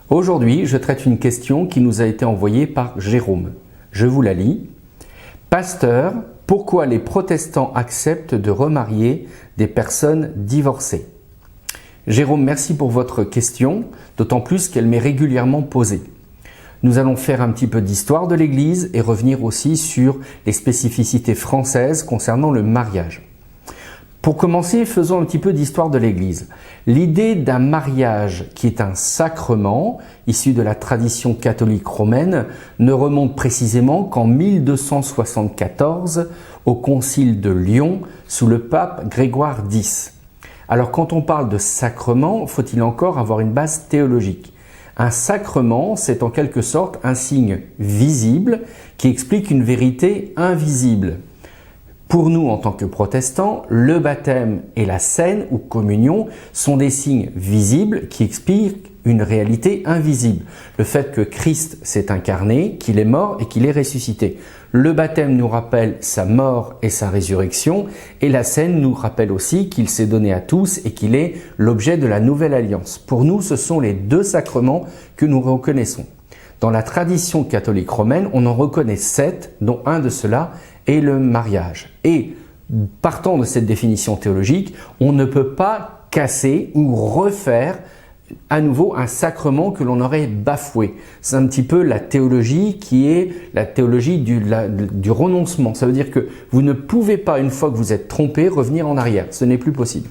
Aujourd'hui, je traite une question qui nous a été envoyée par Jérôme. Je vous la lis. Pasteur, pourquoi les protestants acceptent de remarier des personnes divorcées? Jérôme, merci pour votre question, d'autant plus qu'elle m'est régulièrement posée. Nous allons faire un petit peu d'histoire de l'Église et revenir aussi sur les spécificités françaises concernant le mariage. Pour commencer, faisons un petit peu d'histoire de l'Église. L'idée d'un mariage qui est un sacrement, issu de la tradition catholique romaine, ne remonte précisément qu'en 1274 au Concile de Lyon sous le pape Grégoire X. Alors quand on parle de sacrement, faut-il encore avoir une base théologique? Un sacrement, c'est en quelque sorte un signe visible qui explique une vérité invisible. Pour nous, en tant que protestants, le baptême et la scène ou communion sont des signes visibles qui expliquent une réalité invisible. Le fait que Christ s'est incarné, qu'il est mort et qu'il est ressuscité. Le baptême nous rappelle sa mort et sa résurrection, et la scène nous rappelle aussi qu'il s'est donné à tous et qu'il est l'objet de la nouvelle alliance. Pour nous, ce sont les deux sacrements que nous reconnaissons. Dans la tradition catholique romaine, on en reconnaît 7, dont un de ceux-là est le mariage. Et partant de cette définition théologique, on ne peut pas casser ou refaire à nouveau un sacrement que l'on aurait bafoué. C'est un petit peu la théologie qui est la théologie du renoncement. Ça veut dire que vous ne pouvez pas, une fois que vous êtes trompé, revenir en arrière. Ce n'est plus possible.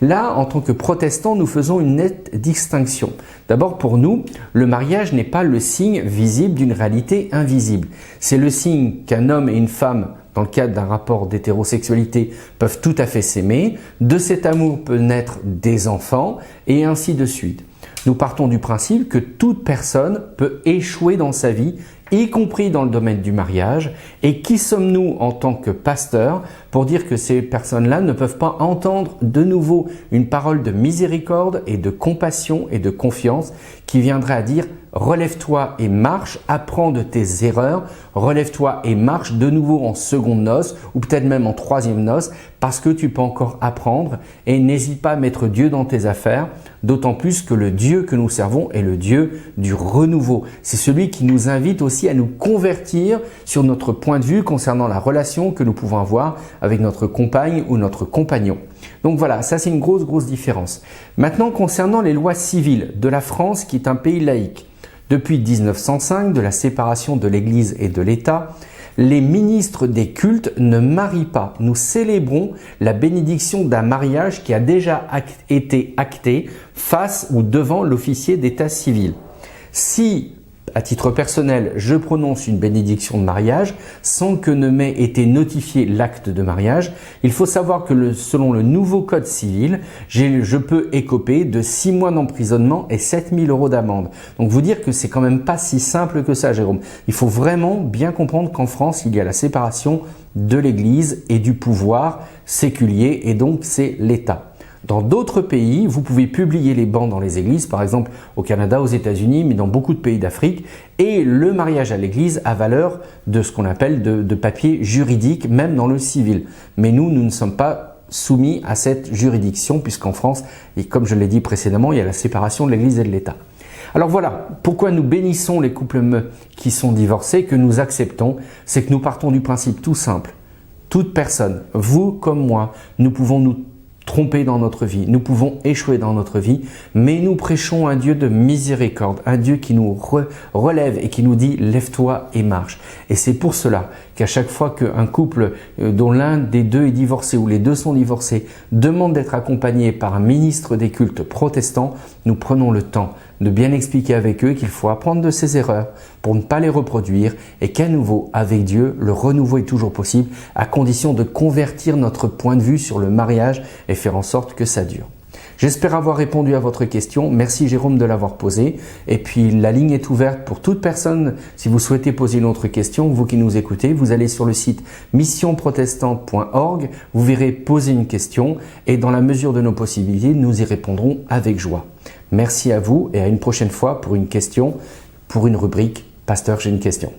Là, en tant que protestants, nous faisons une nette distinction. D'abord, pour nous, le mariage n'est pas le signe visible d'une réalité invisible. C'est le signe qu'un homme et une femme, dans le cadre d'un rapport d'hétérosexualité, peuvent tout à fait s'aimer. De cet amour peut naître des enfants et ainsi de suite. Nous partons du principe que toute personne peut échouer dans sa vie, y compris dans le domaine du mariage. Et qui sommes-nous en tant que pasteurs pour dire que ces personnes-là ne peuvent pas entendre de nouveau une parole de miséricorde et de compassion et de confiance qui viendrait à dire « relève-toi et marche, apprends de tes erreurs, relève-toi et marche de nouveau en seconde noce ou peut-être même en troisième noce parce que tu peux encore apprendre et n'hésite pas à mettre Dieu dans tes affaires, d'autant plus que le Dieu que nous servons est le Dieu du renouveau. C'est celui qui nous invite aussi à nous convertir sur notre point de vue concernant la relation que nous pouvons avoir avec notre compagne ou notre compagnon. Donc voilà, ça c'est une grosse différence. Maintenant, concernant les lois civiles de la France qui est un pays laïque, depuis 1905, de la séparation de l'Église et de l'État, les ministres des cultes ne marient pas. Nous célébrons la bénédiction d'un mariage qui a déjà été acté face ou devant l'officier d'état civil. Si, à titre personnel, je prononce une bénédiction de mariage sans que ne m'ait été notifié l'acte de mariage, il faut savoir que selon le nouveau code civil, je peux écoper de 6 mois d'emprisonnement et 7 000 € d'amende. Donc vous dire que c'est quand même pas si simple que ça, Jérôme. Il faut vraiment bien comprendre qu'en France, il y a la séparation de l'Église et du pouvoir séculier et donc c'est l'État. Dans d'autres pays, vous pouvez publier les bans dans les églises, par exemple au Canada, aux États-Unis, mais dans beaucoup de pays d'Afrique. Et le mariage à l'église a valeur de ce qu'on appelle de papier juridique, même dans le civil. Mais nous ne sommes pas soumis à cette juridiction, puisqu'en France, et comme je l'ai dit précédemment, il y a la séparation de l'église et de l'État. Alors voilà, pourquoi nous bénissons les couples qui sont divorcés, que nous acceptons, c'est que nous partons du principe tout simple. Toute personne, vous comme moi, nous pouvons nous tromper dans notre vie, nous pouvons échouer dans notre vie, mais nous prêchons un Dieu de miséricorde, un Dieu qui nous relève et qui nous dit « lève-toi et marche ». Et c'est pour cela qu'à chaque fois qu'un couple dont l'un des deux est divorcé ou les deux sont divorcés demande d'être accompagné par un ministre des cultes protestant, nous prenons le temps de bien expliquer avec eux qu'il faut apprendre de ses erreurs pour ne pas les reproduire et qu'à nouveau, avec Dieu, le renouveau est toujours possible à condition de convertir notre point de vue sur le mariage et faire en sorte que ça dure. J'espère avoir répondu à votre question. Merci Jérôme de l'avoir posée. Et puis la ligne est ouverte pour toute personne. Si vous souhaitez poser une autre question, vous qui nous écoutez, vous allez sur le site missionprotestante.org, vous verrez poser une question et dans la mesure de nos possibilités, nous y répondrons avec joie. Merci à vous et à une prochaine fois pour une question, pour une rubrique « Pasteur, j'ai une question ».